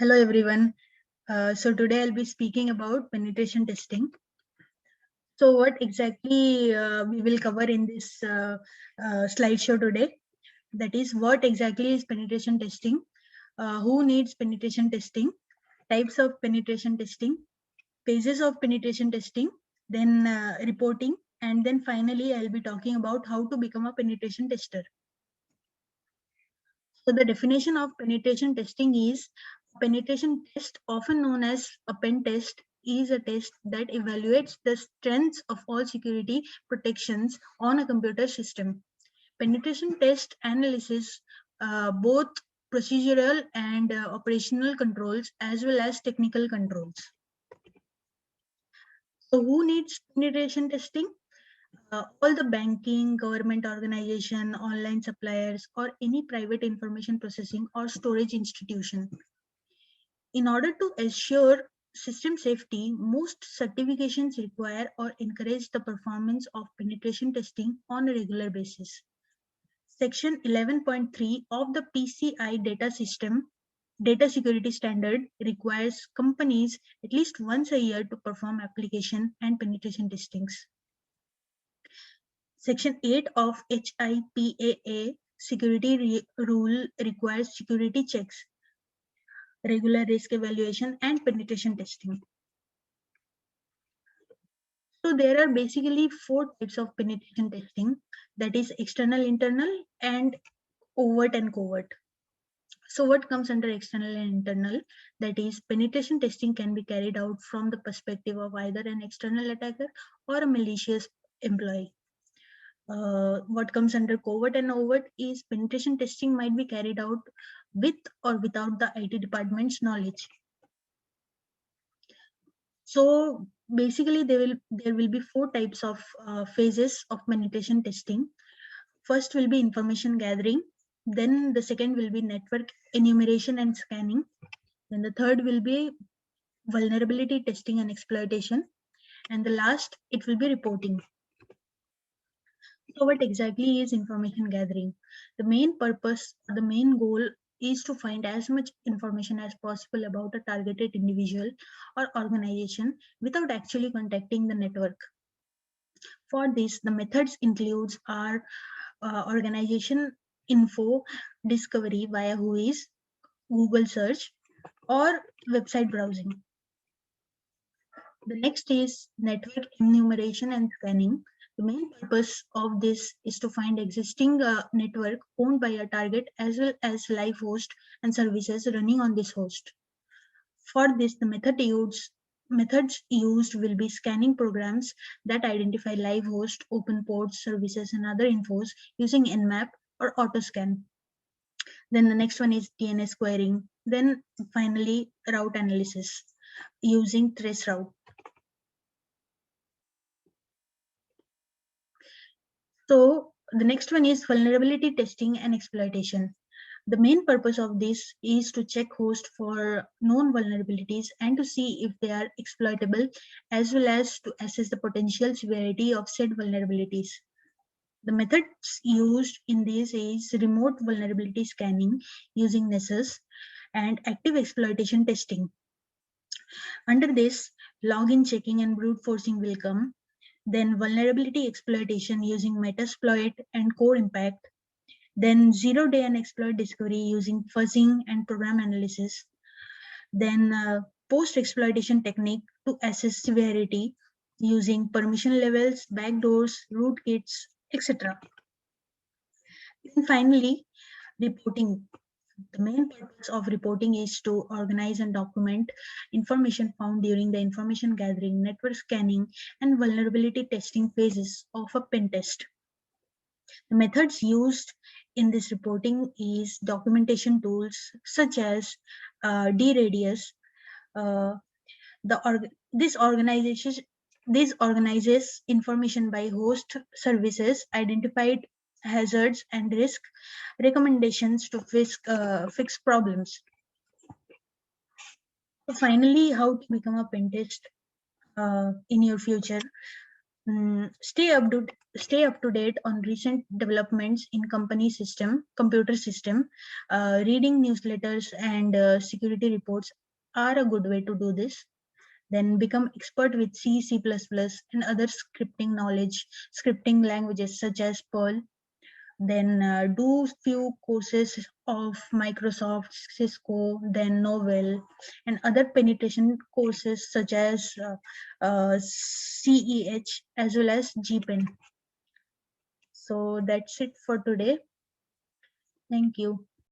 Hello everyone. So today I'll be speaking about penetration testing. So what exactly we will cover in this slideshow today? That is, what exactly is penetration testing? Who needs penetration testing? Types of penetration testing, phases of penetration testing, then reporting, and then finally I'll be talking about how to become a penetration tester. So the definition of penetration testing is penetration test, often known as a pen test, is a test that evaluates the strengths of all security protections on a computer system. Penetration test analysis both procedural and operational controls as well as technical controls. So who needs penetration testing? All the banking, government organization, online suppliers, or any private information processing or storage institution. In order to assure system safety, most certifications require or encourage the performance of penetration testing on a regular basis. Section 11.3 of the PCI Data Security Standard requires companies at least once a year to perform application and penetration testings. Section 8 of HIPAA security rule requires security checks, regular risk evaluation, and penetration testing. So there are basically four types of penetration testing, that is external, internal, and overt and covert. So what comes under external and internal? That is, penetration testing can be carried out from the perspective of either an external attacker or a malicious employee. What comes under covert and overt is penetration testing might be carried out with or without the IT department's knowledge. So basically there will be four types of phases of penetration testing. First will be information gathering, then the second will be network enumeration and scanning, then the third will be vulnerability testing and exploitation, and the last it will be reporting. So what exactly is information gathering? The main purpose, the main goal is to find as much information as possible about a targeted individual or organization without actually contacting the network. For this, the methods includes our organization info discovery via WHOIS, Google search, or website browsing. The next is network enumeration and scanning. The main purpose of this is to find existing network owned by a target as well as live host and services running on this host. For this, the methods used will be scanning programs that identify live host, open ports, services, and other infos using Nmap or AutoScan. Then the next one is DNS querying. Then finally, route analysis using traceroute. So the next one is vulnerability testing and exploitation. The main purpose of this is to check host for known vulnerabilities and to see if they are exploitable, as well as to assess the potential severity of said vulnerabilities. The methods used in this is remote vulnerability scanning using Nessus and active exploitation testing. Under this, login checking and brute forcing will come. Then vulnerability exploitation using Metasploit and Core Impact. Then zero-day and exploit discovery using fuzzing and program analysis. Then post-exploitation technique to assess severity using permission levels, backdoors, rootkits, etc. And finally, reporting. The main purpose of reporting is to organize and document information found during the information gathering, network scanning, and vulnerability testing phases of a pen test. The methods used in this reporting is documentation tools such as DRadius. This organizes information by host services, identified hazards and risk recommendations to fix problems. So finally, how to become a pen test in your future. Stay up to date on recent developments in computer system. Reading newsletters and security reports are a good way to do this. Then become expert with C++, and other scripting languages such as Perl. Then do few courses of Microsoft, Cisco, then Novell, and other penetration courses such as CEH as well as GPEN. So that's it for today. Thank you.